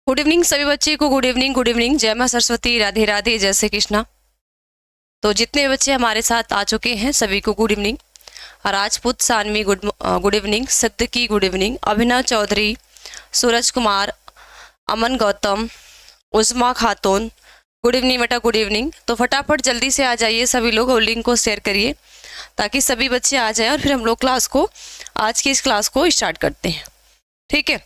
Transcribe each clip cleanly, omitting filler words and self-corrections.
Good evening सभी बच्चे को। Good evening, good evening. जय मां सरस्वती, राधे राधे, जय श्री कृष्णा। तो जितने बच्चे हमारे साथ आ चुके हैं सभी को good evening. Rajput Saanvi good evening, Siddiqui good evening, Abhinav Chaudhary, Suraj Kumar, Aman Gautam, Usma Khatoon good evening बेटा, गुड इवनिंग। तो फटाफट जल्दी से आ जाइए सभी लोग और लिंक को शेयर करिए ताकि सभी बच्चे आ जाएं और फिर हम लोग क्लास को, आज की इस क्लास को स्टार्ट करते हैं। ठीक है,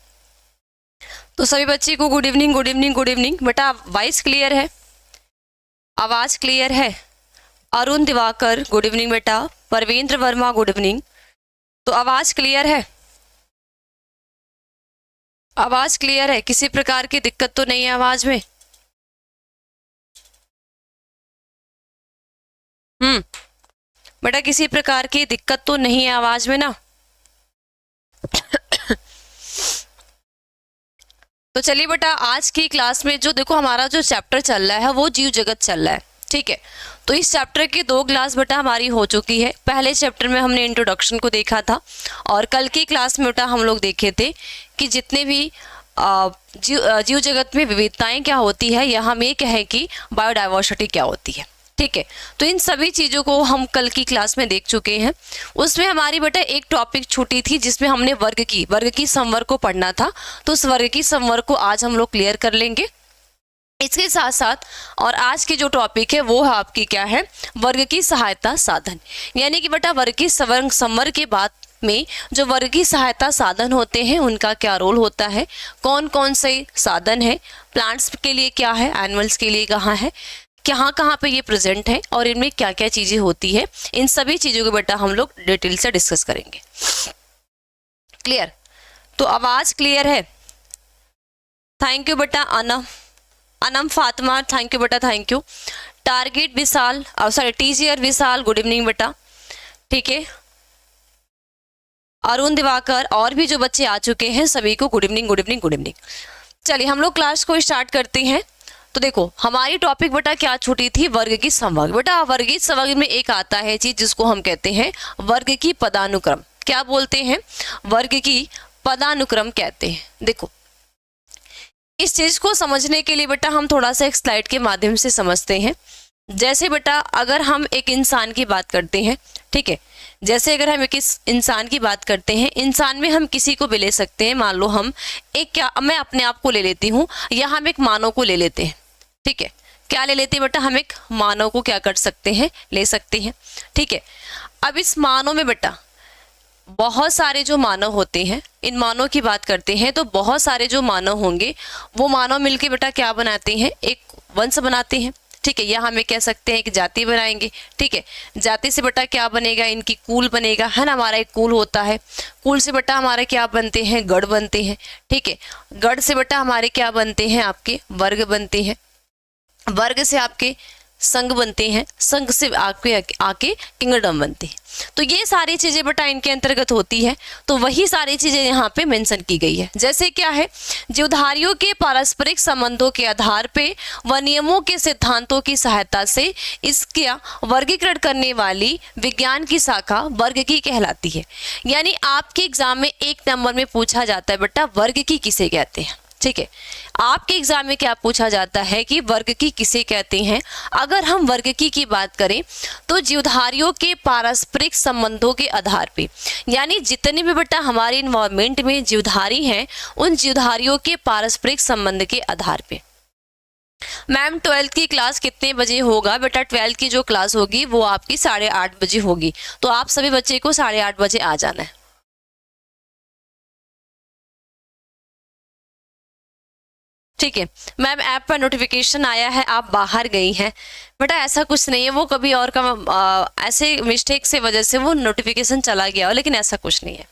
तो सभी बच्चे को good evening, good evening, good evening. बेटा वॉइस क्लियर है, आवाज़ क्लियर है? अरुण दिवाकर गुड इवनिंग बेटा, परवेंद्र वर्मा गुड इवनिंग। तो आवाज़ क्लियर है, आवाज़ क्लियर है, किसी प्रकार की दिक्कत तो नहीं है आवाज़ में? बेटा किसी प्रकार की दिक्कत तो नहीं है आवाज़ में ना? तो चलिए बेटा, आज की क्लास में जो देखो हमारा जो चैप्टर चल रहा है वो जीव जगत चल रहा है। ठीक है, तो इस चैप्टर की 2 क्लास बेटा हमारी हो चुकी है। पहले चैप्टर में हमने इंट्रोडक्शन को देखा था और कल की क्लास में बेटा हम लोग देखे थे कि जितने भी जीव जगत में विविधताएं क्या होती है या हम ये कहें कि बायोडाइवर्सिटी क्या होती है। ठीक है, तो इन सभी चीज़ों को हम कल की क्लास में देख चुके हैं। उसमें हमारी बेटा एक टॉपिक छूटी थी जिसमें हमने वर्ग की संवर्ग को पढ़ना था। तो उस वर्ग की संवर्ग को आज हम लोग क्लियर कर लेंगे। इसके साथ साथ और आज की जो टॉपिक है वो है आपकी क्या है, वर्ग की सहायता साधन। यानी कि बेटा वर्ग की संवर्ग के बाद में जो वर्ग की सहायता साधन होते हैं उनका क्या रोल होता है, कौन कौन से साधन है, प्लांट्स के लिए क्या है, एनिमल्स के लिए कहाँ है, कहाँ कहाँ पे ये प्रेजेंट है और इनमें क्या क्या चीज़ें होती है, इन सभी चीज़ों को बेटा हम लोग डिटेल से डिस्कस करेंगे। क्लियर? तो आवाज़ क्लियर है? थैंक यू बेटा अनम फातिमा, थैंक यू बेटा, thank you. Target Vishal, sorry TGR Vishal good evening बेटा। ठीक है, अरुण दिवाकर और भी जो बच्चे आ चुके हैं सभी को good evening, good evening, good evening. चलिए हम लोग क्लास को स्टार्ट करते हैं। तो देखो हमारी टॉपिक बेटा क्या छूटी थी, वर्ग की संवर्ग। बेटा वर्गीय संवर्ग में एक आता है चीज जिसको हम कहते हैं वर्ग की पदानुक्रम। क्या बोलते हैं? वर्ग की पदानुक्रम कहते हैं। देखो इस चीज को समझने के लिए बेटा हम थोड़ा सा एक स्लाइड के माध्यम से समझते हैं। जैसे बेटा अगर हम एक इंसान की बात करते हैं, ठीक है, जैसे अगर हम एक इंसान की बात करते हैं, इंसान में हम किसी को भी ले सकते हैं। मान लो हम एक क्या, मैं अपने आप को ले लेती हूँ या हम एक मानव को ले लेते हैं। ठीक है, क्या ले लेते हैं बेटा, हम एक मानव को क्या कर सकते हैं, ले सकते हैं। ठीक है, अब इस मानव में बेटा बहुत सारे जो मानव होते हैं, इन मानव की बात करते हैं तो बहुत सारे जो मानव होंगे वो मानव मिलके बेटा क्या बनाते हैं, एक वंश बनाते हैं। ठीक है, या हमें कह सकते हैं एक जाति बनाएंगे। ठीक है, जाति से बेटा क्या बनेगा, इनकी कुल बनेगा, है ना, हमारा एक कुल होता है। कुल से बेटा हमारे क्या बनते हैं, गढ़ बनते हैं। ठीक है, गढ़ से बेटा हमारे क्या बनते हैं, आपके वर्ग बनते हैं। वर्ग से आपके संघ बनते हैं, संघ से आके किंगडम बनते हैं। तो ये सारी चीजें बेटा इनके अंतर्गत होती है। तो वही सारी चीजें यहाँ पे मेंशन की गई है। जैसे क्या है, जीवधारियों के पारस्परिक संबंधों के आधार पे व नियमों के सिद्धांतों की सहायता से इसका वर्गीकरण करने वाली विज्ञान की शाखा वर्ग की कहलाती है। यानी आपके एग्जाम में 1 नंबर में पूछा जाता है बेटा वर्ग की किसे कहते हैं। ठीक है, आपके एग्जाम में क्या पूछा जाता है कि वर्ग की किसे कहते हैं। अगर हम वर्ग की बात करें तो जीवधारियों के पारस्परिक संबंधों के आधार पे, यानी जितने भी बेटा हमारे इन्वायरमेंट में जीवधारी हैं उन जीवधारियों के पारस्परिक संबंध के आधार पे। मैम 12th की क्लास कितने बजे होगा? बेटा 12th की जो क्लास होगी वो आपकी 8:30 बजे होगी। तो आप सभी बच्चे को 8:30 बजे आ जाना है। ठीक है मैम, ऐप पर नोटिफिकेशन आया है, आप बाहर गई हैं। बेटा ऐसा कुछ नहीं है, वो कभी और का ऐसे मिस्टेक से वजह से वो नोटिफिकेशन चला गया हो, लेकिन ऐसा कुछ नहीं है।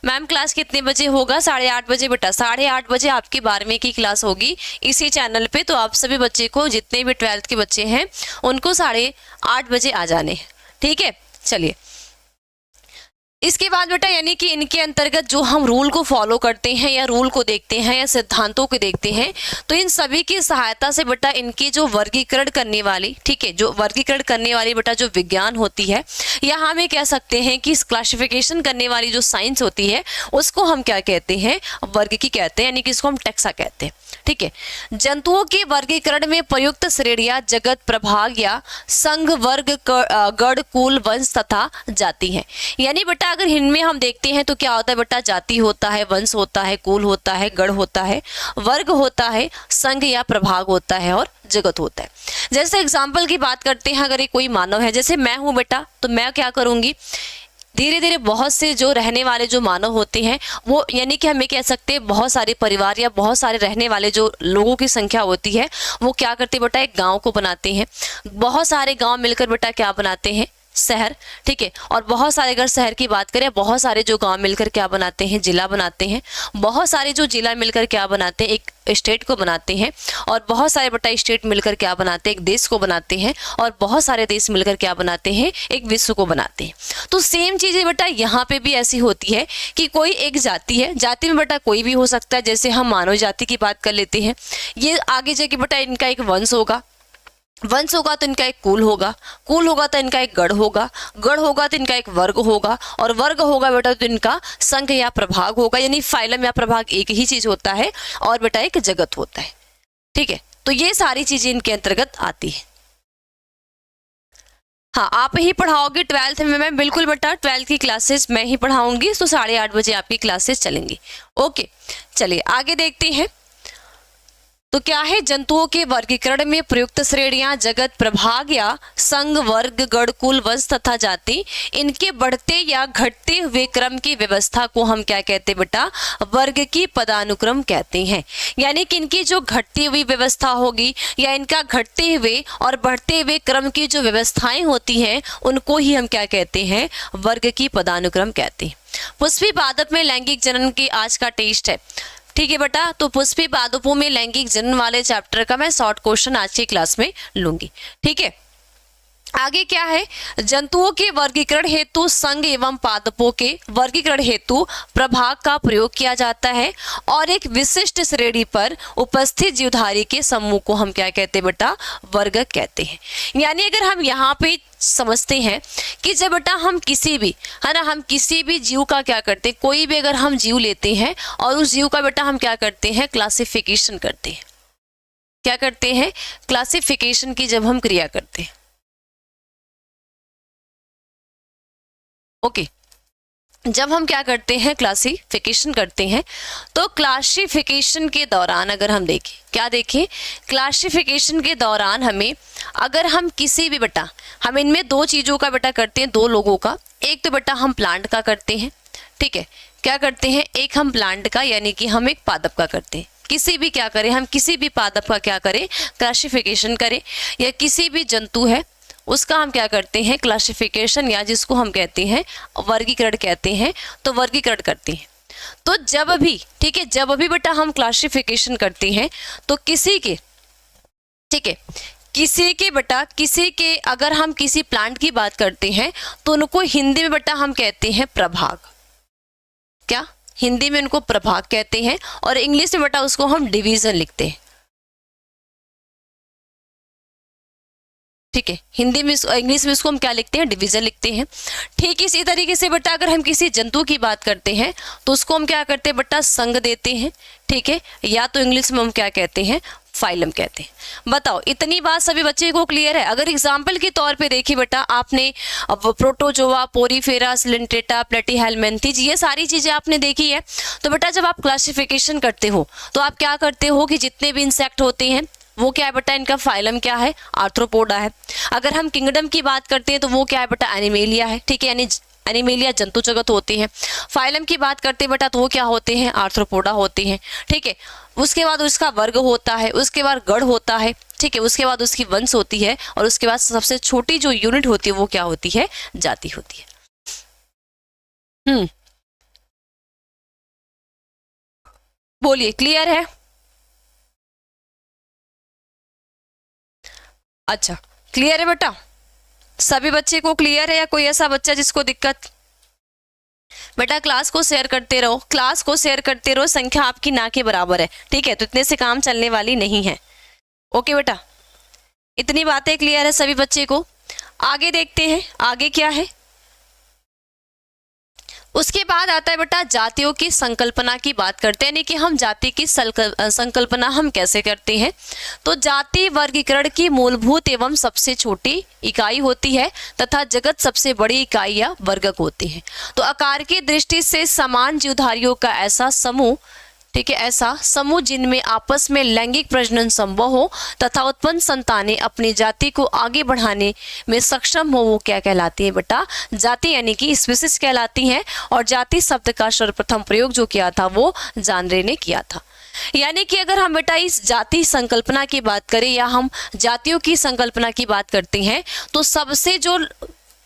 मैम क्लास कितने बजे होगा? 8:30 बजे बेटा, 8:30 बजे आपकी 12वीं की क्लास होगी इसी चैनल पे। तो आप सभी बच्चे को, जितने भी 12th के बच्चे हैं उनको 8:30 बजे आ जाने हैं। ठीक है, चलिए इसके बाद बेटा यानी कि इनके अंतर्गत जो हम रूल को फॉलो करते हैं या रूल को देखते हैं या सिद्धांतों को देखते हैं, तो इन सभी की सहायता से बेटा इनकी जो वर्गीकरण करने वाली, ठीक है, जो वर्गीकरण करने वाली बेटा जो विज्ञान होती है, या हम ये कह सकते हैं कि क्लासिफिकेशन करने वाली जो साइंस होती है उसको हम क्या कहते हैं, वर्ग की कहते हैं, यानी कि इसको हम टैक्सा कहते हैं। ठीक है, जंतुओं के वर्गीकरण में प्रयुक्त श्रेणियां जगत, प्रभाग या संघ, वर्ग, गण, कुल, वंश तथा जाति हैं। यानी बेटा अगर इनमें हम देखते हैं तो क्या होता है बेटा, जाति होता है, वंश होता है, कुल होता है, गण होता है, वर्ग होता है, संघ या प्रभाग होता है और जगत होता है। जैसे एग्जाम्पल की बात करते हैं, अगर ये कोई मानव है, जैसे मैं हूं बेटा, तो मैं क्या करूंगी, धीरे धीरे बहुत से जो रहने वाले जो मानव होते हैं वो, यानी कि हम ये कह सकते हैं बहुत सारे परिवार या बहुत सारे रहने वाले जो लोगों की संख्या होती है वो क्या करते हैं बेटा, एक गांव को बनाते हैं। बहुत सारे गांव मिलकर बेटा क्या बनाते हैं, शहर। ठीक है, और बहुत सारे, अगर शहर की बात करें, बहुत सारे जो गांव मिलकर क्या बनाते हैं, जिला बनाते हैं। बहुत सारे जो जिला मिलकर क्या बनाते हैं, एक स्टेट को बनाते हैं। और बहुत सारे बेटा स्टेट मिलकर क्या बनाते हैं, एक देश को बनाते हैं। और बहुत सारे देश मिलकर क्या बनाते हैं, एक विश्व को बनाते हैं। तो सेम चीजें बेटा यहाँ पे भी ऐसी होती है कि कोई एक जाति है, जाति में बेटा कोई भी हो सकता है। जैसे हम मानव जाति की बात कर लेते हैं, ये आगे जाके बेटा इनका एक वंश होगा, वंश होगा तो इनका एक कुल होगा, कुल होगा तो इनका एक गढ़ होगा, गढ़ होगा तो इनका एक वर्ग होगा, और वर्ग होगा बेटा तो इनका संघ या प्रभाग होगा। यानी फाइलम या प्रभाग एक ही चीज होता है, और बेटा एक जगत होता है। ठीक है, तो ये सारी चीजें इनके अंतर्गत आती है। हाँ, आप ही पढ़ाओगे 12th में? मैं बिल्कुल बेटा 12th की क्लासेस मैं ही पढ़ाऊंगी, तो 8:30 बजे आपकी क्लासेस चलेंगी। ओके, चलिए आगे देखते हैं। तो क्या है, जंतुओं के वर्गीकरण में प्रयुक्त श्रेणियां जगत, प्रभाग या संघ, वर्ग, गण, कुल, वंश तथा जाति, इनके बढ़ते या घटते हुए क्रम की व्यवस्था को हम क्या कहते हैं बेटा, वर्ग की पदानुक्रम कहते हैं। यानी कि इनकी जो घटती हुई व्यवस्था होगी या इनका घटते हुए और बढ़ते हुए क्रम की जो व्यवस्थाएं होती हैं उनको ही हम क्या कहते हैं, वर्ग की पदानुक्रम कहते हैं। पुष्पी पादप में लैंगिक जनन की आज का टेस्ट है। ठीक है बेटा, तो पुष्पी पादपों में लैंगिक जनन वाले चैप्टर का मैं शॉर्ट क्वेश्चन आज की क्लास में लूंगी। ठीक है, आगे क्या है, जंतुओं के वर्गीकरण हेतु संघ एवं पादपों के वर्गीकरण हेतु प्रभाग का प्रयोग किया जाता है, और एक विशिष्ट श्रेणी पर उपस्थित जीवधारी के समूह को हम क्या कहते हैं बेटा, वर्ग कहते हैं। यानी अगर हम यहाँ पे समझते हैं कि जब बेटा हम किसी भी, है ना, हम किसी भी जीव का क्या करते हैं, कोई भी अगर हम जीव लेते हैं और उस जीव का बेटा हम क्या करते हैं, क्लासिफिकेशन करते हैं। क्या करते हैं, क्लासिफिकेशन की जब हम क्रिया करते हैं। ओके, जब हम क्या करते हैं, क्लासिफिकेशन करते हैं, तो क्लासिफिकेशन के दौरान अगर हम देखें, क्या देखें, क्लासिफिकेशन के दौरान हमें, अगर हम किसी भी बेटा, हम इनमें दो चीजों का बेटा करते हैं, दो लोगों का। एक तो बेटा हम प्लांट का करते हैं, ठीक है, क्या करते हैं, एक हम प्लांट का यानी कि हम एक पादप का करते हैं। किसी भी क्या करें, हम किसी भी पादप का क्या करें, क्लासिफिकेशन करें, या किसी भी जंतु है उसका हम क्या करते हैं, क्लासिफिकेशन, या जिसको हम कहते हैं वर्गीकरण कहते हैं, तो वर्गीकरण करते हैं। तो जब भी, ठीक है, जब भी बेटा हम क्लासिफिकेशन करते हैं तो किसी के, ठीक है, किसी के बेटा, किसी के, अगर हम किसी प्लांट की बात करते हैं तो उनको हिंदी में बेटा हम कहते हैं प्रभाग। क्या, हिंदी में उनको प्रभाग कहते हैं, और इंग्लिश में बेटा उसको हम डिवीजन लिखते हैं। ठीक है, हिंदी में, इंग्लिश में इसको हम क्या लिखते हैं, डिवीजन लिखते हैं। ठीक इसी तरीके से बेटा अगर हम किसी जंतु की बात करते हैं तो उसको हम क्या करते हैं बेटा, संघ देते हैं। ठीक है, या तो इंग्लिश में हम क्या कहते हैं, फाइलम कहते हैं। बताओ, इतनी बात सभी बच्चे को क्लियर है? अगर एग्जाम्पल के तौर पे देखिए बेटा, आपने प्रोटोजोआ, पोरीफेरा, सिलेंट्रेटा, प्लेटीहेलमिन्थेज, ये सारी चीजें आपने देखी है। तो बेटा जब आप क्लासिफिकेशन करते हो तो आप क्या करते हो कि जितने भी इंसेक्ट होते हैं वो क्या है बेटा, इनका फाइलम क्या है, आर्थ्रोपोडा है। अगर हम किंगडम की बात करते हैं तो वो क्या है बेटा, एनिमेलिया है। ठीक है, यानी एनिमेलिया जंतु जगत होते हैं। फाइलम की बात करते हैं बेटा तो वो क्या होते हैं, आर्थ्रोपोडा होते हैं। ठीक है, उसके बाद उसका वर्ग होता है, उसके बाद गढ़ होता है। ठीक है, उसके बाद उसकी वंश होती है, और उसके बाद सबसे छोटी जो यूनिट होती है वो क्या होती है, जाति होती है। बोलिए, क्लियर है? अच्छा, क्लियर है बेटा, सभी बच्चे को क्लियर है, या कोई ऐसा बच्चा जिसको दिक्कत? बेटा क्लास को शेयर करते रहो, क्लास को शेयर करते रहो, संख्या आपकी ना के बराबर है, ठीक है, तो इतने से काम चलने वाली नहीं है। ओके बेटा, इतनी बातें क्लियर है सभी बच्चे को। आगे देखते हैं आगे क्या है। उसके बाद आता है बेटा जातियों की संकल्पना की बात करते हैं, यानी कि हम जाति की संकल्पना हम कैसे करते हैं। तो जाति वर्गीकरण की मूलभूत एवं सबसे छोटी इकाई होती है तथा जगत सबसे बड़ी इकाई या वर्गक होती है। तो आकार की दृष्टि से समान जीवधारियों का ऐसा समूह, ठीक है, ऐसा समूह जिनमें आपस में लैंगिक प्रजनन संभव हो तथा उत्पन्न संतानें अपनी जाति को आगे बढ़ाने में सक्षम हो, वो क्या कहलाती है बेटा, जाति, यानी कि स्पीसीज कहलाती हैं। और जाति शब्द का सर्वप्रथम प्रयोग जो किया था वो जानरे ने किया था। यानी कि अगर हम बेटा इस जाति संकल्पना की बात करें या हम जातियों की संकल्पना की बात करते हैं तो सबसे जो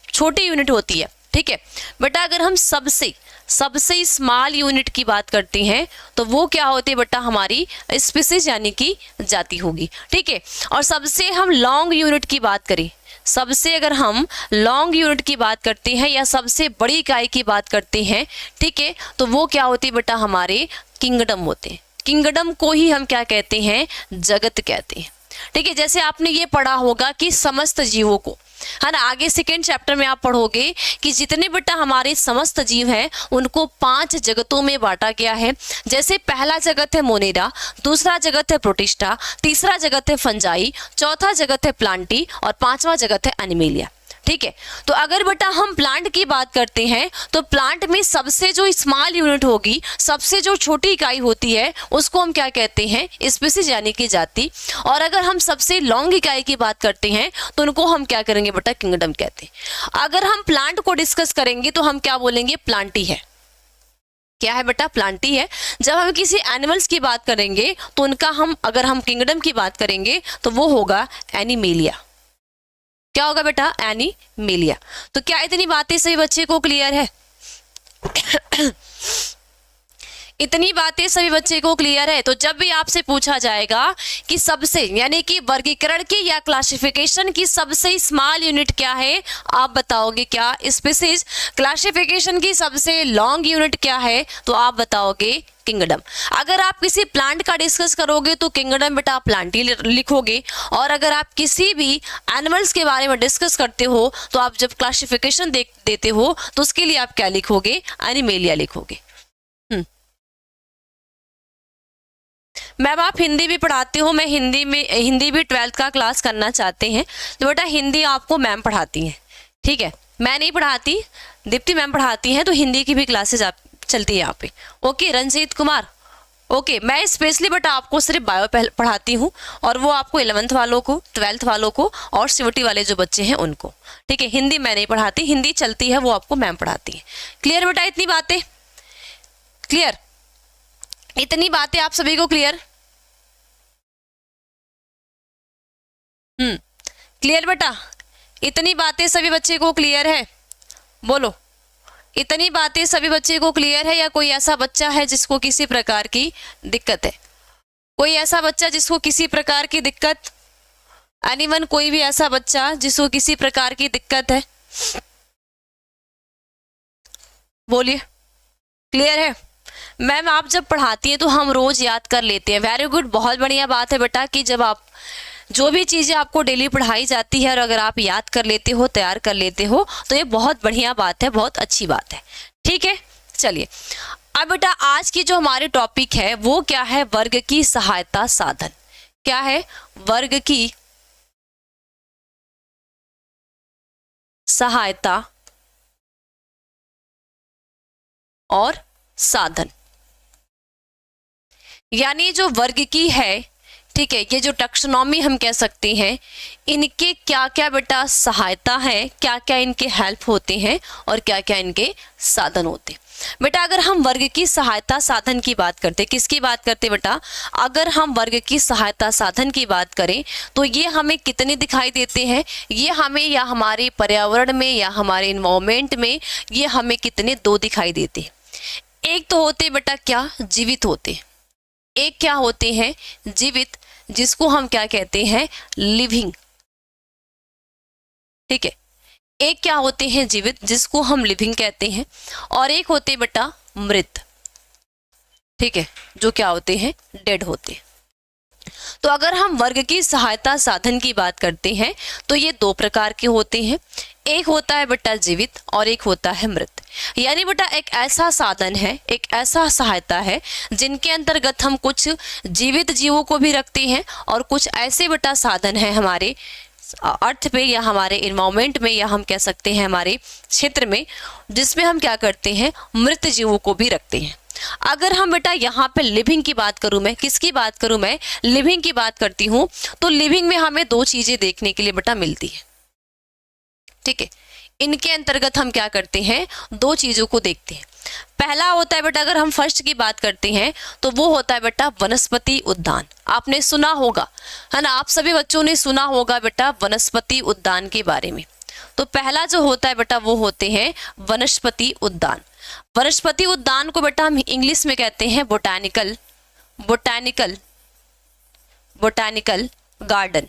छोटी यूनिट होती है, ठीक है बेटा, अगर हम सबसे स्मॉल यूनिट की बात करते हैं तो वो क्या होती है बेटा, हमारी स्पीसीज यानी कि जाति होगी, ठीक है। और सबसे हम लॉन्ग यूनिट की बात करें, सबसे अगर हम लॉन्ग यूनिट की बात करते हैं या सबसे बड़ी इकाई की बात करते हैं, ठीक है, तो वो क्या होती है बेटा, हमारे किंगडम होते हैं। किंगडम को ही हम क्या कहते हैं, जगत कहते हैं, ठीक है। जैसे आपने ये पढ़ा होगा कि समस्त जीवों को, है ना, आगे सेकेंड चैप्टर में आप पढ़ोगे कि जितने बेटा हमारे समस्त जीव हैं उनको 5 जगतों में बांटा गया है। जैसे पहला जगत है मोनेरा, दूसरा जगत है प्रोटिस्टा, तीसरा जगत है फंजाई, चौथा जगत है प्लांटी और 5वां जगत है एनिमेलिया, ठीक है। तो अगर बेटा हम प्लांट की बात करते हैं तो प्लांट में सबसे जो स्मॉल यूनिट होगी, सबसे जो छोटी इकाई होती है उसको हम क्या कहते हैं, स्पीसीज यानी कि जाति। और अगर हम सबसे लॉन्ग इकाई की बात करते हैं तो उनको हम क्या करेंगे बेटा, किंगडम कहते हैं। अगर हम प्लांट को डिस्कस करेंगे तो हम क्या बोलेंगे, प्लांटी है। क्या है बेटा, प्लांटी है। जब हम किसी एनिमल्स की बात करेंगे तो उनका हम, अगर हम किंगडम की बात करेंगे तो वो होगा एनिमेलिया। क्या होगा बेटा, एनिमेलिया। तो क्या इतनी बातें सभी बच्चे को क्लियर है? इतनी बातें सभी बच्चे को क्लियर है। तो जब भी आपसे पूछा जाएगा कि सबसे, यानी कि वर्गीकरण की या क्लासिफिकेशन की सबसे स्मॉल यूनिट क्या है, आप बताओगे क्या, स्पीसीज। क्लासिफिकेशन की सबसे लॉन्ग यूनिट क्या है, तो आप बताओगे किंगडम। अगर आप किसी प्लांट का डिस्कस करोगे तो किंगडम बेटा आप प्लांटी लिखोगे। और अगर आप किसी भी एनिमल्स के बारे में डिस्कस करते हो तो आप जब क्लासिफिकेशन देते हो तो उसके लिए आप क्या लिखोगे, एनिमेलिया लिखोगे। मैम आप हिंदी भी पढ़ाते हो, मैं हिंदी भी 12th का क्लास करना चाहते हैं तो बेटा हिंदी आपको मैम पढ़ाती हैं, ठीक है, मैं नहीं पढ़ाती, दीप्ति मैम पढ़ाती हैं, तो हिंदी की भी क्लासेज आप चलती है यहाँ पे। ओके रंजीत कुमार, ओके मैं स्पेशली बेटा आपको सिर्फ बायो पढ़ाती हूँ और वो आपको 11th वालों को, 12th वालों को और सीयूटी वाले जो बच्चे हैं उनको, ठीक है। हिंदी मैं नहीं पढ़ाती, हिंदी चलती है वो आपको मैम पढ़ाती है। क्लियर बेटा, इतनी बातें क्लियर, इतनी बातें आप सभी को क्लियर? क्लियर बेटा, इतनी बातें सभी बच्चे को क्लियर है? बोलो, इतनी बातें सभी बच्चे को क्लियर है या कोई ऐसा बच्चा है जिसको किसी प्रकार की दिक्कत है? कोई ऐसा बच्चा जिसको किसी प्रकार की दिक्कत, एनीवन, कोई भी ऐसा बच्चा जिसको किसी प्रकार की दिक्कत है, बोलिए। क्लियर है? मैम आप जब पढ़ाती है तो हम रोज याद कर लेते हैं। वेरी गुड, बहुत बढ़िया बात है बेटा कि जब आप जो भी चीज़ें आपको डेली पढ़ाई जाती है और अगर आप याद कर लेते हो, तैयार कर लेते हो तो ये बहुत बढ़िया बात है, बहुत अच्छी बात है, ठीक है। चलिए अब बेटा आज की जो हमारी टॉपिक है वो क्या है, वर्ग की सहायता साधन। क्या है, वर्ग की सहायता और साधन। यानी जो वर्ग की है, ठीक है, ये जो टैक्सोनॉमी हम कह सकते हैं, इनके क्या क्या बेटा सहायता है, क्या क्या इनके हेल्प होते हैं और क्या क्या इनके साधन होते हैं। बेटा अगर हम वर्ग की सहायता साधन की बात करते, किसकी बात करते बेटा, अगर हम वर्ग की सहायता साधन की बात करें तो ये हमें कितने दिखाई देते हैं, ये हमें या हमारे पर्यावरण में या हमारे इन्वायरमेंट में ये हमें कितने, 2 दिखाई देते हैं। एक तो होते बेटा क्या, जीवित होते, एक क्या होते हैं, जीवित, जिसको हम क्या कहते हैं, लिविंग, ठीक है। एक क्या होते हैं जीवित, जिसको हम लिविंग कहते हैं, और एक होते हैं बेटा मृत, ठीक है, जो क्या होते हैं डेड होते हैं। तो अगर हम वर्ग की सहायता साधन की बात करते हैं तो ये दो प्रकार के होते हैं, एक होता है बेटा जीवित और एक होता है मृत। यानी बेटा एक ऐसा साधन है, एक ऐसा सहायता है जिनके अंतर्गत हम कुछ जीवित जीवों को भी रखते हैं और कुछ ऐसे बेटा साधन है हमारे अर्थ पे या हमारे इन्वायरमेंट में या हम कह सकते हैं हमारे क्षेत्र में, जिसमें हम क्या करते हैं मृत जीवों को भी रखते हैं। अगर हम बेटा यहाँ पे लिविंग की बात करूं, मैं किसकी बात करूं, मैं लिविंग की बात करती हूं, तो लिविंग में हमें दो चीजें देखने के लिए बेटा मिलती है, ठीक है। इनके अंतर्गत हम क्या करते हैं, दो चीजों को देखते हैं। पहला होता है बेटा, अगर हम फर्स्ट की बात करते हैं तो वो होता है बेटा वनस्पति उद्यान। आपने सुना होगा, है ना, आप सभी बच्चों ने सुना होगा बेटा वनस्पति उद्यान के बारे में। तो पहला जो होता है बेटा वो होते हैं वनस्पति उद्यान। वनस्पति उद्यान को बेटा हम इंग्लिश में कहते हैं बोटानिकल गार्डन,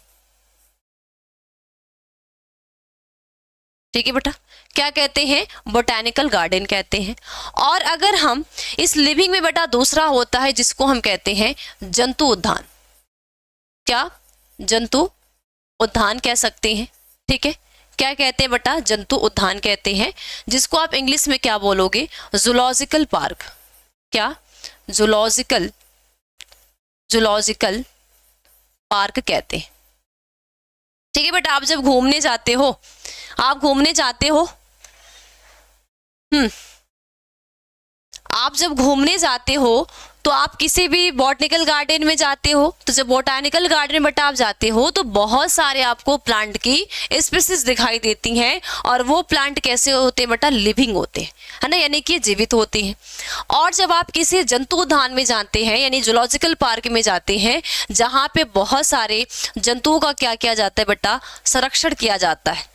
ठीक है बेटा, क्या कहते हैं बोटानिकल गार्डन कहते हैं। और अगर हम इस लिविंग में बेटा दूसरा होता है जिसको हम कहते हैं जंतु उद्यान, क्या जंतु उद्यान कह सकते हैं, ठीक है, क्या कहते हैं बेटा जंतु उद्यान कहते हैं, जिसको आप इंग्लिश में क्या बोलोगे जूलॉजिकल पार्क, क्या जूलॉजिकल पार्क कहते हैं, ठीक है बेटा। आप जब घूमने जाते हो, आप जब घूमने जाते हो तो आप किसी भी बॉटनिकल गार्डन में जाते हो, तो जब बोटानिकल गार्डन में बेटा आप जाते हो तो बहुत सारे आपको प्लांट की स्पीसीज दिखाई देती हैं, और वो प्लांट कैसे होते हैं बेटा लिविंग होते हैं, है ना, यानी कि जीवित होते हैं। और जब आप किसी जंतु उद्यान में जाते हैं यानी जूलॉजिकल पार्क में जाते हैं, जहाँ पे बहुत सारे जंतुओं का क्या किया जाता है बेटा संरक्षण किया जाता है,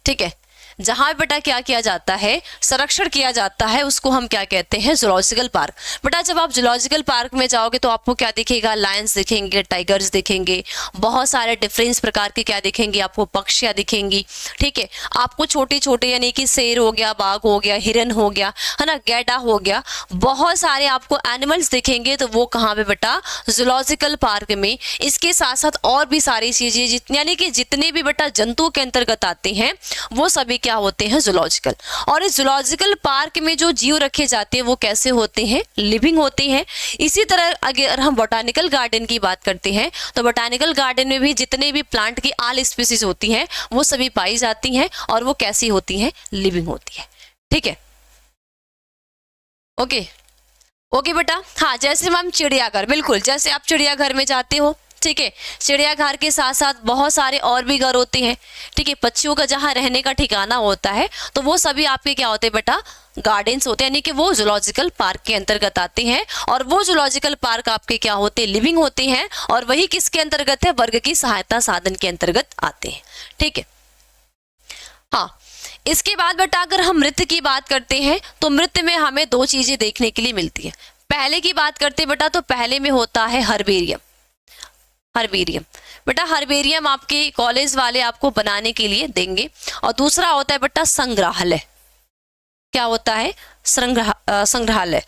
ठीक है, जहां बेटा क्या किया जाता है संरक्षण किया जाता है, उसको हम क्या कहते हैं जूलॉजिकल पार्क। बेटा जब आप जूलॉजिकल पार्क में जाओगे तो आपको क्या दिखेगा, लायंस दिखेंगे, टाइगर्स दिखेंगे, बहुत सारे डिफरेंस प्रकार के क्या दिखेंगे आपको पक्षियां दिखेंगी, ठीक है। आपको छोटे छोटे यानी कि शेर हो गया, बाघ हो गया, हिरन हो गया, है ना, गैंडा हो गया, बहुत सारे आपको एनिमल्स दिखेंगे। तो वो कहाँ पे बेटा जूलॉजिकल पार्क में। इसके साथ साथ और भी सारी चीजें यानी कि जितने भी बेटा जंतुओं के अंतर्गत आते हैं वो सभी क्या होते हैं जूलॉजिकल। और इस जूलॉजिकल पार्क में जो जीव रखे जाते हैं वो कैसे होते हैं लिविंग होते हैं। इसी तरह अगर हम बोटानिकल गार्डन की बात करते हैं तो बोटानिकल गार्डन में भी जितने भी प्लांट की ऑल स्पीसीज होती हैं वो सभी पाई जाती हैं और वो कैसी होती हैं लिविंग होती है, ठीक है। ओके बेटा, हाँ जैसे मैम चिड़ियाघर, बिल्कुल जैसे आप चिड़ियाघर में जाते हो, ठीक है, चिड़ियाघर के साथ साथ बहुत सारे और भी घर होते हैं, ठीक है, पक्षियों का जहाँ रहने का ठिकाना होता है तो वो सभी आपके क्या होते हैं बेटा गार्डन्स होते हैं, यानी कि वो जूलॉजिकल पार्क के अंतर्गत आते हैं। और वो जूलॉजिकल पार्क आपके क्या होते हैं लिविंग होते हैं, और वही किसके अंतर्गत है वर्ग की सहायता साधन के अंतर्गत आते हैं, ठीक है। हाँ, इसके बाद बेटा अगर हम मृत की बात करते हैं तो मृत में हमें दो चीजें देखने के लिए मिलती है। पहले की बात करते हैं बेटा तो पहले में होता है हर्बेरियम बेटा, हर्बेरियम आपके कॉलेज वाले आपको बनाने के लिए देंगे। और दूसरा होता है बेटा संग्रहालय, क्या होता है संग्रहालय,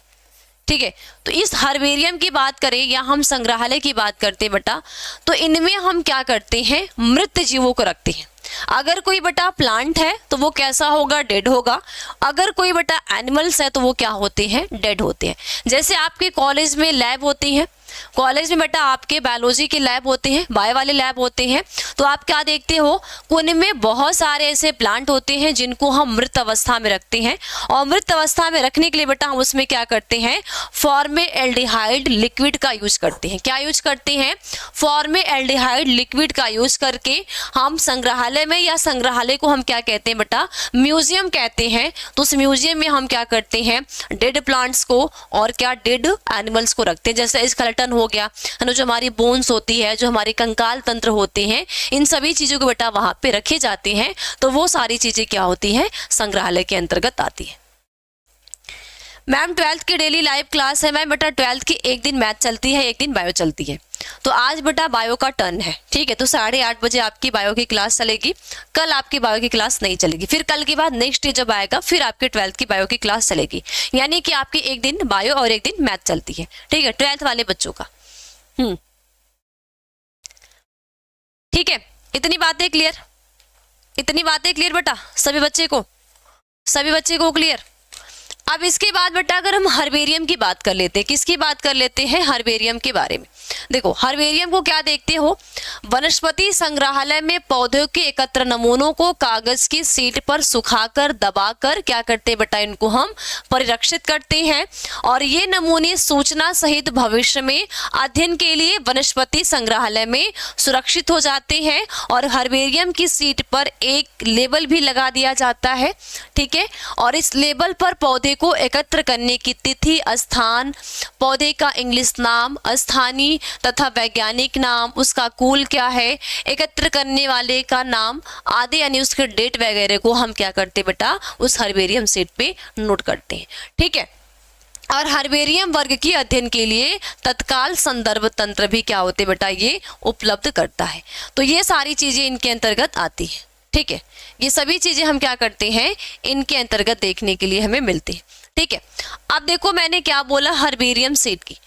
ठीक है। तो इस हर्बेरियम की बात करें या हम संग्रहालय की बात करते हैं बेटा तो इनमें हम क्या करते हैं मृत जीवों को रखते हैं। अगर कोई बेटा प्लांट है तो वो कैसा होगा डेड होगा, अगर कोई बेटा एनिमल्स है तो वो क्या होते हैं डेड होते हैं। जैसे आपके कॉलेज में लैब होती है, कॉलेज में बेटा आपके बायोलॉजी के लैब होते हैं, बायो वाले लैब होते हैं, तो आप क्या देखते हो उनमें बहुत सारे ऐसे प्लांट होते हैं जिनको हम मृत अवस्था में रखते हैं। और मृत अवस्था में रखने के लिए बेटा हम उसमें क्या करते हैं फॉर्मेल्डिहाइड लिक्विड का यूज करते हैं। क्या यूज करते हैं फॉर्मेल्डिहाइड लिक्विड का यूज करके हम संग्रहालय में, या संग्रहालय को हम क्या कहते हैं बेटा म्यूजियम कहते हैं। तो उस म्यूजियम में हम क्या करते हैं डेड प्लांट्स को और क्या डेड एनिमल्स को रखते हैं। जैसे स्केलेटन हो गया है ना, जो हमारी बोन्स होती है, जो हमारे कंकाल तंत्र होते हैं, इन सभी चीजों को बेटा वहां पे रखे जाते हैं। तो वो सारी चीजें क्या होती हैं संग्रहालय के अंतर्गत आती है। मैम 12th की डेली लाइव क्लास है मैम, बेटा 12th की एक दिन मैथ चलती है एक दिन बायो चलती है। तो आज बेटा बायो का टर्न है, ठीक है। तो 8:30 बजे आपकी बायो की क्लास चलेगी, कल आपकी बायो की क्लास नहीं चलेगी, फिर कल के बाद नेक्स्ट डे जब आएगा फिर आपके 12th की बायो की क्लास चलेगी। यानी कि आपकी एक दिन बायो और एक दिन मैथ चलती है, ठीक है, 12th वाले बच्चों का। ठीक है, इतनी बातें क्लियर, इतनी बातें क्लियर बेटा सभी बच्चे को क्लियर। अब इसके बाद बेटा अगर हम हर्बेरियम की बात कर लेते हैं, किसकी बात कर लेते हैं, हर्बेरियम के बारे में। देखो हर्बेरियम को क्या देखते हो, वनस्पति संग्रहालय में पौधों के एकत्र नमूनों को कागज की शीट पर सुखाकर दबाकर क्या करते हैं बेटा, इनको हम परिरक्षित करते हैं और ये नमूने सूचना सहित भविष्य में अध्ययन के लिए वनस्पति संग्रहालय में सुरक्षित हो जाते हैं। और हर्बेरियम की शीट पर एक लेबल भी लगा दिया जाता है, ठीक है, और इस लेबल पर पौधे को एकत्र करने की तिथि, स्थान, पौधे का इंग्लिश नाम, स्थानीय तथा वैज्ञानिक नाम, उसका कुल क्या है, एकत्र करने वाले का नाम आदि, यानी उसके डेट वगैरह को हम क्या करते बेटा उस हर्बेरियम शीट पे नोट करते हैं, ठीक है। और हर्बेरियम वर्ग की अध्ययन के लिए तत्काल संदर्भ तंत्र भी क्या होते बेटा ये उपलब्ध करता है। तो ये सारी चीजें इनके अंतर्गत आती है, ठीक है, ये सभी चीजें हम क्या करते हैं इनके अंतर्गत देखने के लिए हमें मिलती है, ठीक है। अब देखो मैंने क्या बोला हर्बेरियम शीट की,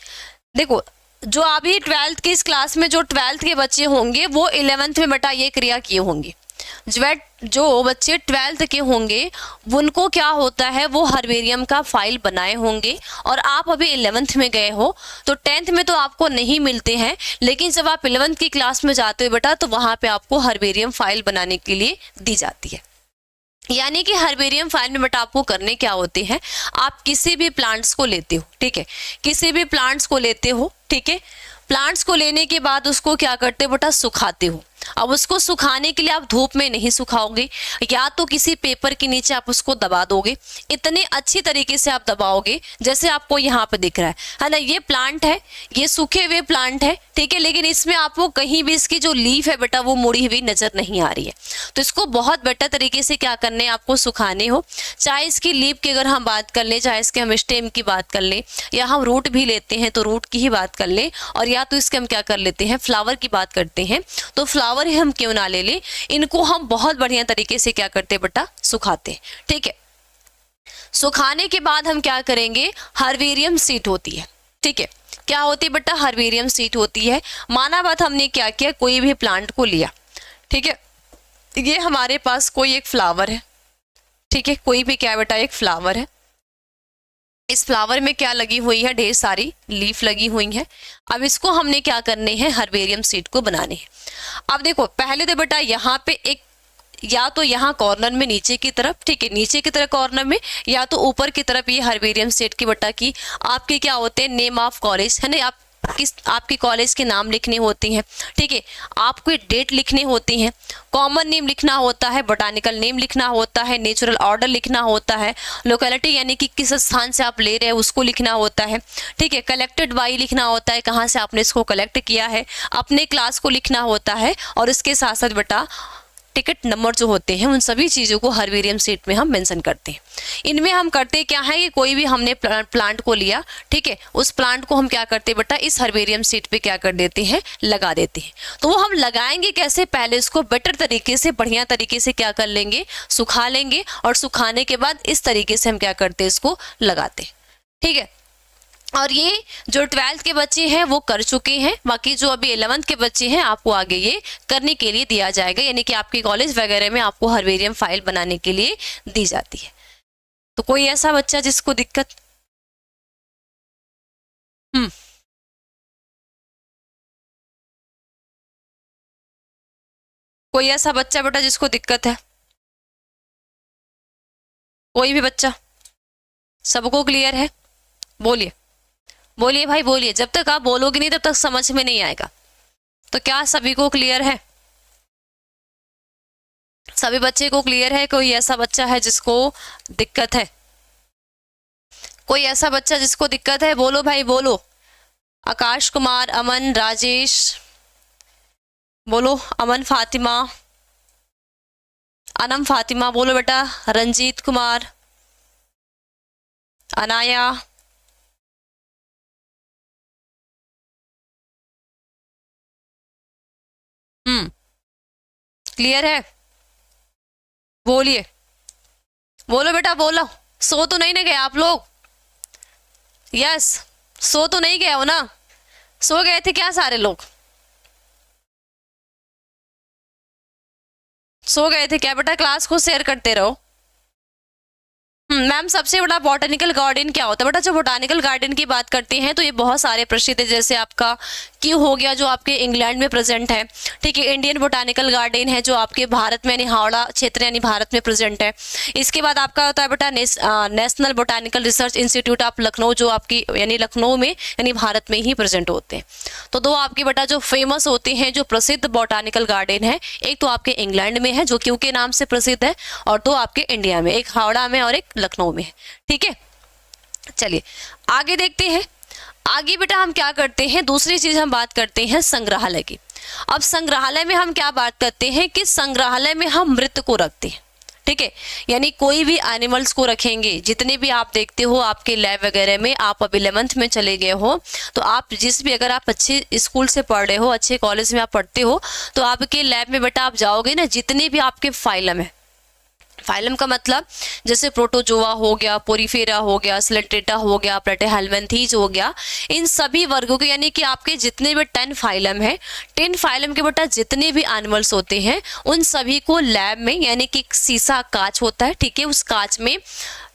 देखो जो अभी 12th की इस क्लास में जो 12th के बच्चे होंगे वो 11th में बेटा ये क्रिया किए होंगे। जो बच्चे 12th के होंगे उनको क्या होता है वो हर्बेरियम का फाइल बनाए होंगे, और आप अभी 11th में गए हो तो 10th में तो आपको नहीं मिलते हैं, लेकिन जब आप 11th की क्लास में जाते हो बेटा तो वहां पे आपको हर्बेरियम फाइल बनाने के लिए दी जाती है। यानी कि हर्बेरियम फाइल में बेटा आपको करने क्या होते हैं, आप किसी भी प्लांट्स को लेते हो, ठीक है, किसी भी प्लांट्स को लेते हो, ठीक है, प्लांट्स को लेने के बाद उसको क्या करते हो बेटा सुखाते हो। अब उसको सुखाने के लिए आप धूप में नहीं सुखाओगे, या तो किसी पेपर के नीचे आप उसको दबा दोगे, इतने अच्छी तरीके से आप दबाओगे जैसे आपको यहाँ पे दिख रहा है ना, ये प्लांट है, ये सूखे हुए प्लांट है, ठीक है, लेकिन इसमें आपको कहीं भी इसकी जो लीफ है बेटा वो मुड़ी हुई नजर नहीं आ रही है। तो इसको बहुत बेटर तरीके से क्या करने आपको सुखाने हो, चाहे इसकी लीफ की अगर हम बात कर लें, चाहे इसके हम स्टेम की बात कर लें, या हम रूट भी लेते हैं तो रूट की ही बात कर लें, और या तो इसके हम क्या कर लेते हैं फ्लावर की बात करते हैं तो फ्लावर ही हम क्यों ना ले लें, इनको हम बहुत बढ़िया तरीके से क्या करते हैं बेटा सुखाते हैं, ठीक है। सुखाने के बाद हम क्या करेंगे, हर्बेरियम शीट होती है, ठीक है, क्या होती है बेटा हर्बेरियम शीट होती है। माना बात हमने क्या किया, कोई भी प्लांट को लिया, ठीक है, ये हमारे पास कोई एक फ्लावर है, ठीक है, कोई भी क्या बेटा एक फ्लावर है, इस फ्लावर में क्या लगी हुई है, ढेर सारी लीफ लगी हुई है। अब इसको हमने क्या करने हैं, हर्बेरियम शीट को बनाने हैं। अब देखो पहले तो बेटा यहाँ पे एक, या तो यहाँ कॉर्नर में नीचे की तरफ, ठीक है, नीचे की तरफ कॉर्नर में, या तो ऊपर की तरफ ये हर्बेरियम शीट की बेटा की आपके क्या होते हैं नेम ऑफ कॉलेज है ना, आप किस आपकी कॉलेज के नाम लिखने होते हैं, ठीक है, आपको डेट लिखने होती हैं, कॉमन नेम लिखना होता है, बोटानिकल नेम लिखना होता है, नेचुरल ऑर्डर लिखना होता है, लोकेलिटी यानी कि किस स्थान से आप ले रहे हैं उसको लिखना होता है, ठीक है, कलेक्टेड बाई लिखना होता है, कहाँ से आपने इसको कलेक्ट किया है, अपने क्लास को लिखना होता है, और इसके साथ साथ बेटा टिकट नंबर जो होते हैं उन सभी चीज़ों को हर्बेरियम शीट में हम मेंशन करते हैं। इनमें हम करते क्या है कि कोई भी हमने प्लांट को लिया, ठीक है, उस प्लांट को हम क्या करते हैं बेटा इस हर्बेरियम शीट पे क्या कर देते हैं लगा देते हैं। तो वो हम लगाएंगे कैसे, पहले इसको बेटर तरीके से बढ़िया तरीके से क्या कर लेंगे सुखा लेंगे, और सुखाने के बाद इस तरीके से हम क्या करते हैं इसको लगाते हैं, ठीक है। और ये जो 12th के बच्चे हैं वो कर चुके हैं, बाकी जो अभी 11th के बच्चे हैं आपको आगे ये करने के लिए दिया जाएगा, यानी कि आपके कॉलेज वगैरह में आपको हर्बेरियम फाइल बनाने के लिए दी जाती है। तो कोई ऐसा बच्चा जिसको दिक्कत, कोई ऐसा बच्चा बेटा जिसको दिक्कत है, कोई भी बच्चा, सबको क्लियर है, बोलिए बोलिए भाई बोलिए, जब तक आप बोलोगे नहीं तब तक समझ में नहीं आएगा। तो क्या सभी को क्लियर है, सभी बच्चे को क्लियर है, कोई ऐसा बच्चा है जिसको दिक्कत है, कोई ऐसा बच्चा जिसको दिक्कत है, बोलो भाई बोलो। आकाश कुमार, अमन, राजेश, बोलो, अमन फातिमा, अनम फातिमा, बोलो बेटा, रंजीत कुमार, अनाया, क्लियर है? बोलिए, बोलो बेटा बोलो। सो तो नहीं ना गए आप लोग? यस, सो तो नहीं गए हो ना? सो गए थे क्या सारे लोग? सो गए थे क्या बेटा? क्लास को शेयर करते रहो। मैम, सबसे बड़ा बॉटनिकल गार्डन क्या होता है बेटा? जो बोटानिकल गार्डन की बात करते हैं तो ये बहुत सारे प्रसिद्ध है, जैसे आपका क्यू हो गया जो आपके इंग्लैंड में प्रेजेंट है, ठीक है। इंडियन बोटानिकल गार्डन है जो आपके भारत में यानी हावड़ा क्षेत्र यानी भारत में प्रेजेंट है। इसके बाद आपका होता है बेटा national botanical research institute of Lucknow, जो आपकी यानी लखनऊ में यानी भारत में ही प्रेजेंट होते हैं। तो दो आपके बेटा जो फेमस होते हैं, जो प्रसिद्ध बोटानिकल गार्डन है, एक तो आपके इंग्लैंड में है जो क्यू के नाम से प्रसिद्ध है, और दो आपके इंडिया में, एक हावड़ा में और एक लखनऊ में है, ठीक है। चलिए आगे देखते हैं। आगे बेटा हम क्या करते हैं, दूसरी चीज हम बात करते हैं संग्रहालय की। अब संग्रहालय में हम क्या बात करते हैं कि संग्रहालय में हम मृत को रखते हैं, ठीक है। यानी कोई भी एनिमल्स को रखेंगे, जितने भी आप देखते हो आपके लैब वगैरह में, आप अब 11th में चले गए हो तो आप जिस भी, अगर आप अच्छे स्कूल से पढ़ रहे हो, अच्छे कॉलेज में आप पढ़ते हो, तो आपके लैब में बेटा आप जाओगे ना, जितने भी आपके फाइलम है, फाइलम का मतलब जैसे प्रोटोजोआ हो गया, पोरीफेरा हो गया, सिलेंट्रेटा हो गया, प्लेटेहेल्मिन्थीज हो गया, इन सभी वर्गों के यानी कि आपके जितने भी 10 फाइलम है, 10 फाइलम के बेटा जितने भी एनिमल्स होते हैं उन सभी को लैब में, यानी कि शीशा कांच होता है, ठीक है, उस कांच में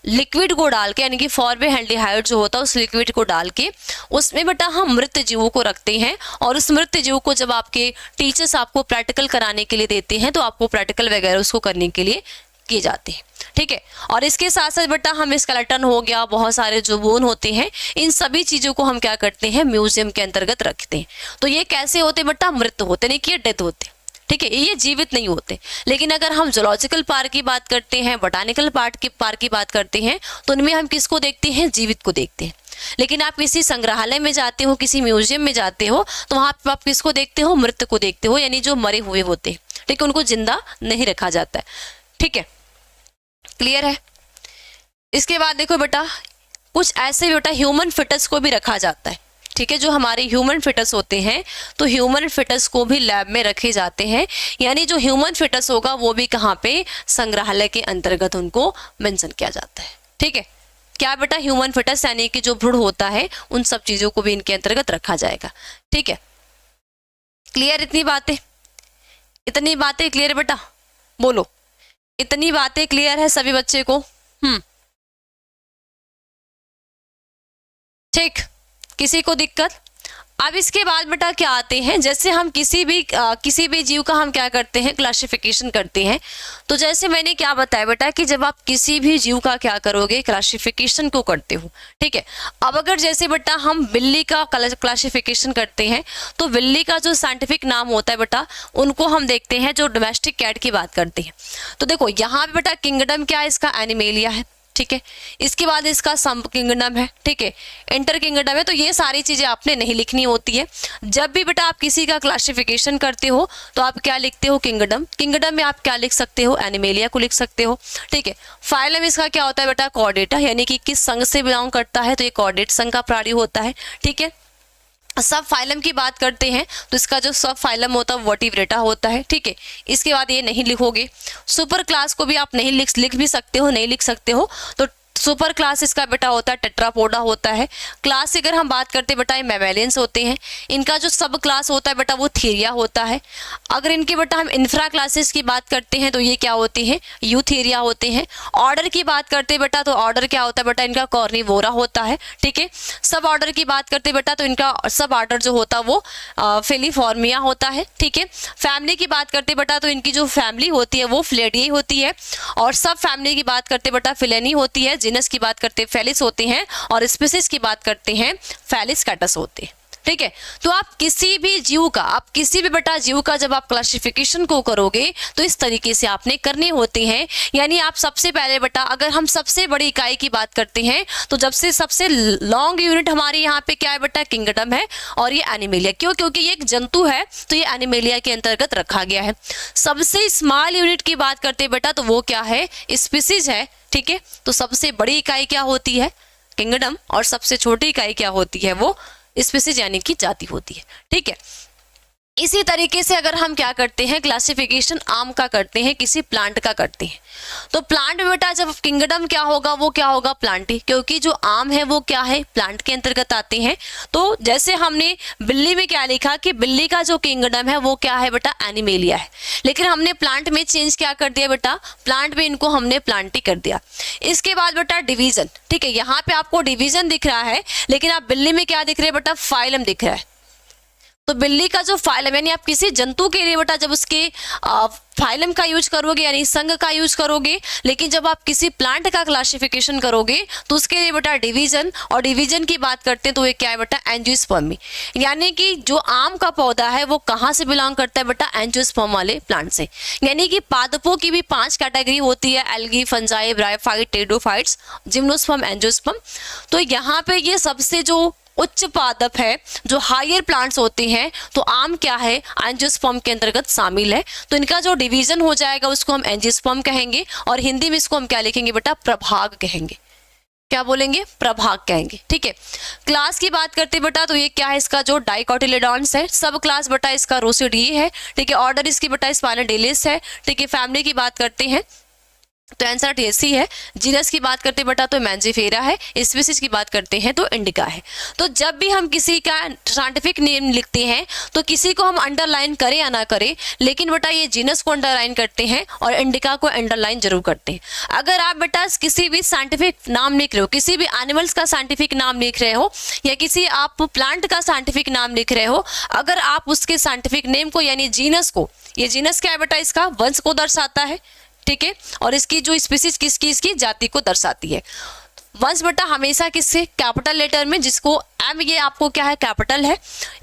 लिक्विड को डाल के, यानी कि फॉर्मेल्डिहाइड जो होता है उस लिक्विड को डाल के उसमें बेटा हम मृत जीवों को रखते हैं। और उस मृत जीवों को जब आपके टीचर्स आपको प्रैक्टिकल कराने के लिए देते हैं तो आपको प्रैक्टिकल वगैरह उसको करने के लिए किए जाते हैं, ठीक है। और इसके साथ साथ बेटा हम स्केलेटन हो गया, बहुत सारे जो बोन होते हैं, इन सभी चीजों को हम क्या करते हैं, म्यूजियम के अंतर्गत रखते हैं। तो ये कैसे होते बेटा? मृत होते, नहीं कि डेथ होते, ठीक है, ये जीवित नहीं होते। लेकिन अगर हम जूलॉजिकल पार्क की बात करते हैं, बोटानिकल पार्क की बात करते हैं, तो उनमें हम किसको देखते हैं? जीवित को देखते हैं। लेकिन आप किसी संग्रहालय में जाते हो, किसी म्यूजियम में जाते हो, तो वहां पर आप किसको देखते हो? मृत को देखते हो, यानी जो मरे हुए होते हैं, ठीक है, उनको जिंदा नहीं रखा जाता है, ठीक है। क्लियर है? इसके बाद देखो बेटा कुछ ऐसे बेटा ह्यूमन फिटस को भी रखा जाता है, ठीक है। जो हमारे ह्यूमन फिटस होते हैं तो ह्यूमन फिटस को भी लैब में रखे जाते हैं, यानी जो ह्यूमन फिटस होगा वो भी कहाँ पे? संग्रहालय के अंतर्गत उनको मेंशन किया जाता है, ठीक है। क्या बेटा? ह्यूमन फिटस, यानी कि जो भ्रूण होता है उन सब चीजों को भी इनके अंतर्गत रखा जाएगा, ठीक है। क्लियर? इतनी बातें क्लियर बेटा? बोलो, इतनी बातें क्लियर है सभी बच्चे को? ठीक, किसी को दिक्कत? अब इसके बाद बेटा क्या आते हैं, जैसे हम किसी भी जीव का हम क्या करते हैं? क्लासिफिकेशन करते हैं। तो जैसे मैंने क्या बताया बेटा कि जब आप किसी भी जीव का क्या करोगे? क्लासिफिकेशन को करते हो, ठीक है। अब अगर जैसे बेटा हम बिल्ली का क्लासिफिकेशन करते हैं तो बिल्ली का जो साइंटिफिक नाम होता है बेटा, उनको हम देखते हैं जो डोमेस्टिक कैट की बात करते हैं। तो देखो यहाँ पे बेटा किंगडम क्या है? इसका एनिमेलिया है, ठीक है। इसके बाद इसका सब किंगडम है, ठीक है, इंटर किंगडम है। तो ये सारी चीजें आपने नहीं लिखनी होती है। जब भी बेटा आप किसी का क्लासिफिकेशन करते हो तो आप क्या लिखते हो? किंगडम। किंगडम में आप क्या लिख सकते हो? एनिमेलिया को लिख सकते हो, ठीक है। फाइलम इसका क्या होता है बेटा? कॉर्डेटा, यानी कि किस संघ से बिलोंग करता है, तो ये कॉर्डेट संघ का प्राणी होता है, ठीक है। सब फाइलम की बात करते हैं तो इसका जो सब फाइलम होता है वर्टिब्रेटा होता है, ठीक है। इसके बाद ये नहीं लिखोगे। सुपर क्लास को भी आप नहीं लिख भी सकते हो, नहीं लिख सकते हो। तो सुपर क्लास इसका बेटा होता है टेट्रापोडा होता है। क्लास की अगर हम बात करते हैं बेटा ये मैमेलियंस होते हैं। इनका जो सब क्लास होता है बेटा वो थीरिया होता है। अगर इनके बेटा हम इंफ्रा क्लासेस की बात करते हैं तो ये क्या होते हैं? यूथेरिया होते हैं। ऑर्डर की बात करते हैं बेटा तो ऑर्डर क्या होता है बेटा? इनका कॉर्निवोरा होता है, ठीक है। सब ऑर्डर की बात करते हैं बेटा तो इनका सब ऑर्डर जो होता है वो फिलीफॉर्मिया होता है, ठीक है। फैमिली की बात करते हैं बेटा तो इनकी जो फैमिली होती है वो फ्लेडियाई होती है। और सब फैमिली की बात करते हैं बेटा फिलेनी होती है। जिनस की बात करते हैं फेलिस होते हैं। और स्पीसीज की बात करते हैं फेलिस कैटस होते हैं, ठीक है। तो आप किसी भी जीव का, आप किसी भी बेटा जीव का जब आप क्लासिफिकेशन को करोगे तो इस तरीके से आपने करने होते हैं। यानी आप सबसे पहले बेटा अगर हम सबसे बड़ी इकाई की बात करते हैं तो जब से सबसे लॉन्ग यूनिट हमारे यहाँ पे क्या है बेटा? किंगडम है। और ये एनिमेलिया, क्यों? क्योंकि ये एक जंतु है तो ये एनिमेलिया के अंतर्गत रखा गया है। सबसे स्मॉल यूनिट की बात करते हैं बेटा तो वो क्या है? स्पीसीज है, ठीक है। तो सबसे बड़ी इकाई क्या होती है? किंगडम। और सबसे छोटी इकाई क्या होती है? वो स्पीसीज यानी कि जाति होती है, ठीक है। इसी तरीके से अगर हम क्या करते हैं, क्लासिफिकेशन आम का करते हैं, किसी प्लांट का करते हैं, तो प्लांट में बेटा जब किंगडम क्या होगा, वो क्या होगा, प्लांट ही, क्योंकि जो आम है वो क्या है, प्लांट के अंतर्गत आते हैं। तो जैसे हमने बिल्ली में क्या लिखा कि बिल्ली का जो किंगडम है वो क्या है बेटा, एनिमेलिया है, लेकिन हमने प्लांट में चेंज क्या कर दिया बेटा, प्लांट में इनको हमने प्लांट ही कर दिया। इसके बाद बेटा डिवीजन, ठीक है, यहाँ पे आपको डिवीजन दिख रहा है, लेकिन आप बिल्ली में क्या दिख रहे हैं बेटा, फाइलम दिख रहा है। तो बिल्ली का जो फाइलम, यानी आप किसी जंतु के लिए बेटा जब उसके फाइलम का यूज करोगे यानी संघ का यूज करोगे, लेकिन जब आप किसी प्लांट का क्लासिफिकेशन करोगे तो उसके लिए बेटा डिवीजन, और डिवीजन की बात करते हैं तो ये क्या है बेटा, एंजियोस्पर्मी, यानी कि जो आम का पौधा है वो कहाँ से बिलोंग करता है बेटा, एंजियोस्पर्म वाले प्लांट से। यानी कि पादपों की भी 5 कैटेगरी होती है, algae, fungi, bryophyte, pteridophytes, gymnosperm, angiosperm. तो यहाँ पे ये सबसे जो उच्च पादप है, जो हायर प्लांट्स होते हैं, तो आम क्या है, एंजियोस्पर्म के अंतर्गत शामिल है। तो इनका जो डिवीजन हो जाएगा उसको हम एंजियोस्पर्म कहेंगे, और हिंदी में इसको हम क्या लिखेंगे बेटा, प्रभाग कहेंगे। क्या बोलेंगे, प्रभाग कहेंगे। ठीक है, क्लास की बात करते बेटा तो ये क्या है, इसका जो डाइकोटिलेडॉन्स है, सब क्लास बेटा इसका रोसिडी है। ठीक है, ऑर्डर इसकी बेटा स्पाइनोडेलिस है। ठीक है, फैमिली की बात करते हैं तो आंसर टेसी है। जीनस की बात करते बेटा तो मैंजिफेरा है। स्पीसीज की बात करते हैं तो इंडिका है। तो जब भी हम किसी का साइंटिफिक नेम लिखते हैं तो किसी को हम अंडरलाइन करें या ना करें, लेकिन बेटा ये जीनस को अंडरलाइन करते हैं और इंडिका को अंडरलाइन जरूर करते हैं। अगर आप बेटा किसी भी साइंटिफिक नाम लिख रहे हो, किसी भी एनिमल्स का साइंटिफिक नाम लिख रहे हो, या किसी आप प्लांट का साइंटिफिक नाम लिख रहे हो, अगर आप उसके साइंटिफिक नेम को यानी जीनस को, ये जीनस क्या है बेटा, इसका वंश को दर्शाता है। ठीक है, और इसकी जो स्पीसीज किसकी, इसकी जाति को दर्शाती है। वंश बेटा हमेशा किससे, कैपिटल लेटर में, जिसको एम ये आपको क्या है, कैपिटल है।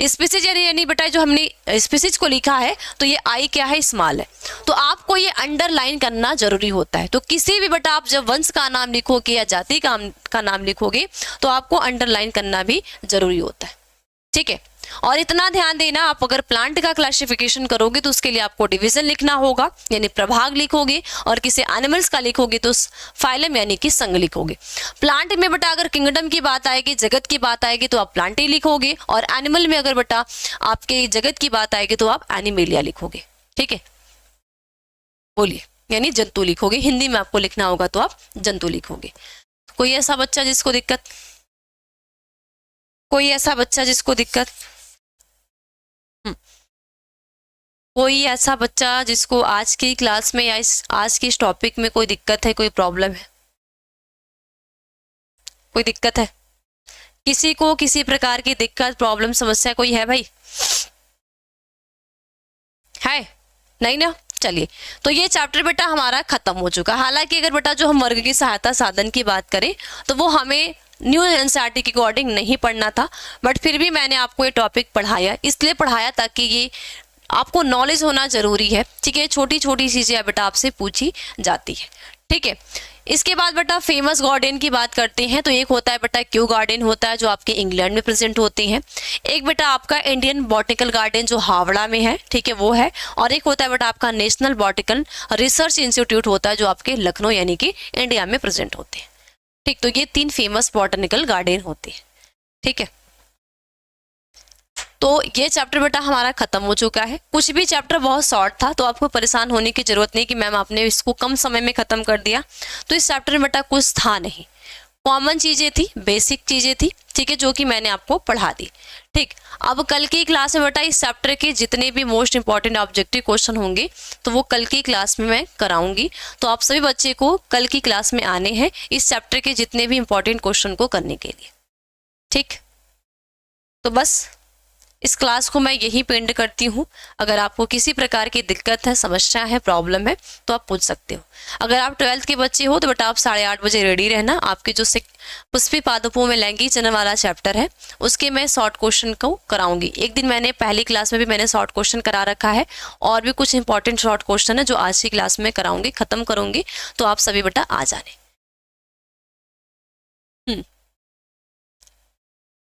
स्पीसीज यानी बेटा जो हमने स्पीसीज को लिखा है तो ये आई क्या है, स्मॉल है। तो आपको ये अंडरलाइन करना जरूरी होता है। तो किसी भी बेटा आप जब वंश का नाम लिखोगे या जाति का नाम लिखोगे तो आपको अंडरलाइन करना भी जरूरी होता है। ठीक है, और इतना ध्यान देना, आप अगर प्लांट का क्लासिफिकेशन करोगे तो उसके लिए आपको डिवीजन लिखना होगा यानी प्रभाग लिखोगे, और किसी एनिमल्स का लिखोगे तो फाइलम यानी कि संघ लिखोगे। प्लांट में बेटा अगर किंगडम की बात आएगी, जगत की बात आएगी तो आप प्लांट ही लिखोगे, और एनिमल में अगर बेटा आपके जगत की बात आएगी तो आप एनिमेलिया लिखोगे। ठीक है, बोलिए, यानी जंतु लिखोगे। हिंदी में आपको लिखना होगा तो आप जंतु लिखोगे। कोई ऐसा बच्चा जिसको दिक्कत, कोई ऐसा बच्चा जिसको दिक्कत, कोई ऐसा बच्चा जिसको आज की क्लास में या आज के इस टॉपिक में कोई दिक्कत है, कोई प्रॉब्लम है, कोई दिक्कत है, किसी को किसी प्रकार की दिक्कत, प्रॉब्लम, समस्या कोई है भाई, है नहीं ना? चलिए, तो ये चैप्टर बेटा हमारा खत्म हो चुका। हालांकि अगर बेटा जो हम वर्ग की सहायता साधन की बात करें तो वो हमें न्यू एनसीईआरटी के अकॉर्डिंग नहीं पढ़ना था, बट फिर भी मैंने आपको ये टॉपिक पढ़ाया, इसलिए पढ़ाया ताकि ये आपको नॉलेज होना जरूरी है। ठीक है, छोटी छोटी चीजें बेटा आपसे पूछी जाती है। ठीक है, इसके बाद बेटा फेमस गार्डन की बात करते हैं। तो एक होता है बेटा क्यू गार्डन होता है जो आपके इंग्लैंड में प्रेजेंट होते हैं। एक बेटा आपका इंडियन बॉटनिकल गार्डन जो हावड़ा में है, ठीक है, वो है। और एक होता है बेटा आपका नेशनल बॉटनिकल रिसर्च इंस्टीट्यूट होता है जो आपके लखनऊ यानी कि इंडिया में प्रेजेंट होते हैं। ठीक, तो ये 3 फेमस बॉटनिकल गार्डन होते हैं। ठीक है, तो ये चैप्टर बेटा हमारा खत्म हो चुका है। कुछ भी चैप्टर बहुत शॉर्ट था तो आपको परेशान होने की जरूरत नहीं कि मैम आपने इसको कम समय में खत्म कर दिया। तो इस चैप्टर में बेटा कुछ था नहीं, कॉमन चीजें थी, बेसिक चीजें थी, ठीक है, जो कि मैंने आपको पढ़ा दी। ठीक, अब कल की क्लास में बेटा इस चैप्टर के जितने भी मोस्ट इंपॉर्टेंट ऑब्जेक्टिव क्वेश्चन होंगे तो वो कल की क्लास में मैं कराऊंगी। तो आप सभी बच्चे को कल की क्लास में आने हैं इस चैप्टर के जितने भी इंपॉर्टेंट क्वेश्चन को करने के लिए। ठीक, तो बस इस क्लास को मैं यही पे एंड करती हूँ। अगर आपको किसी प्रकार की दिक्कत है, समस्या है, प्रॉब्लम है तो आप पूछ सकते हो। अगर आप 12th के बच्चे हो तो बेटा आप 8:30 बजे रेडी रहना। आपके जो पुष्पी पादपों में लैंगिक जनन वाला चैप्टर है उसके मैं शॉर्ट क्वेश्चन को कराऊंगी। एक दिन मैंने पहली क्लास में भी मैंने शॉर्ट क्वेश्चन करा रखा है, और भी कुछ इंपॉर्टेंट शॉर्ट क्वेश्चन है जो आज की क्लास में कराऊंगी, खत्म करूंगी। तो आप सभी बेटा आ जाने।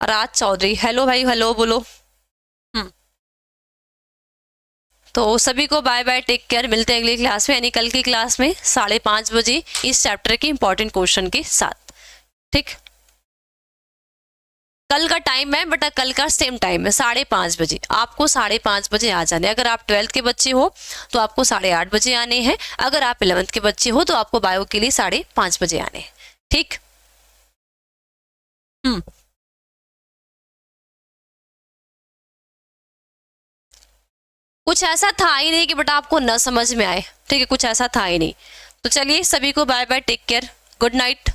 राज चौधरी, हेलो भाई, हेलो बोलो। तो सभी को बाय बाय, टेक केयर। मिलते हैं अगली क्लास में यानी कल की क्लास में 5:30 बजे इस चैप्टर के इंपॉर्टेंट क्वेश्चन के साथ। ठीक। कल का टाइम है बेटा, कल का सेम टाइम है 5:30 बजे। आपको 5:30 बजे आ जाने। अगर आप 12th के बच्चे हो तो आपको 8:30 बजे आने हैं। अगर आप 11th के बच्चे हो तो आपको बायो के लिए 5:30 बजे आने हैं। ठीक। कुछ ऐसा था ही नहीं कि बेटा आपको न समझ में आए। ठीक है, कुछ ऐसा था ही नहीं। तो चलिए सभी को bye bye, take care, good night.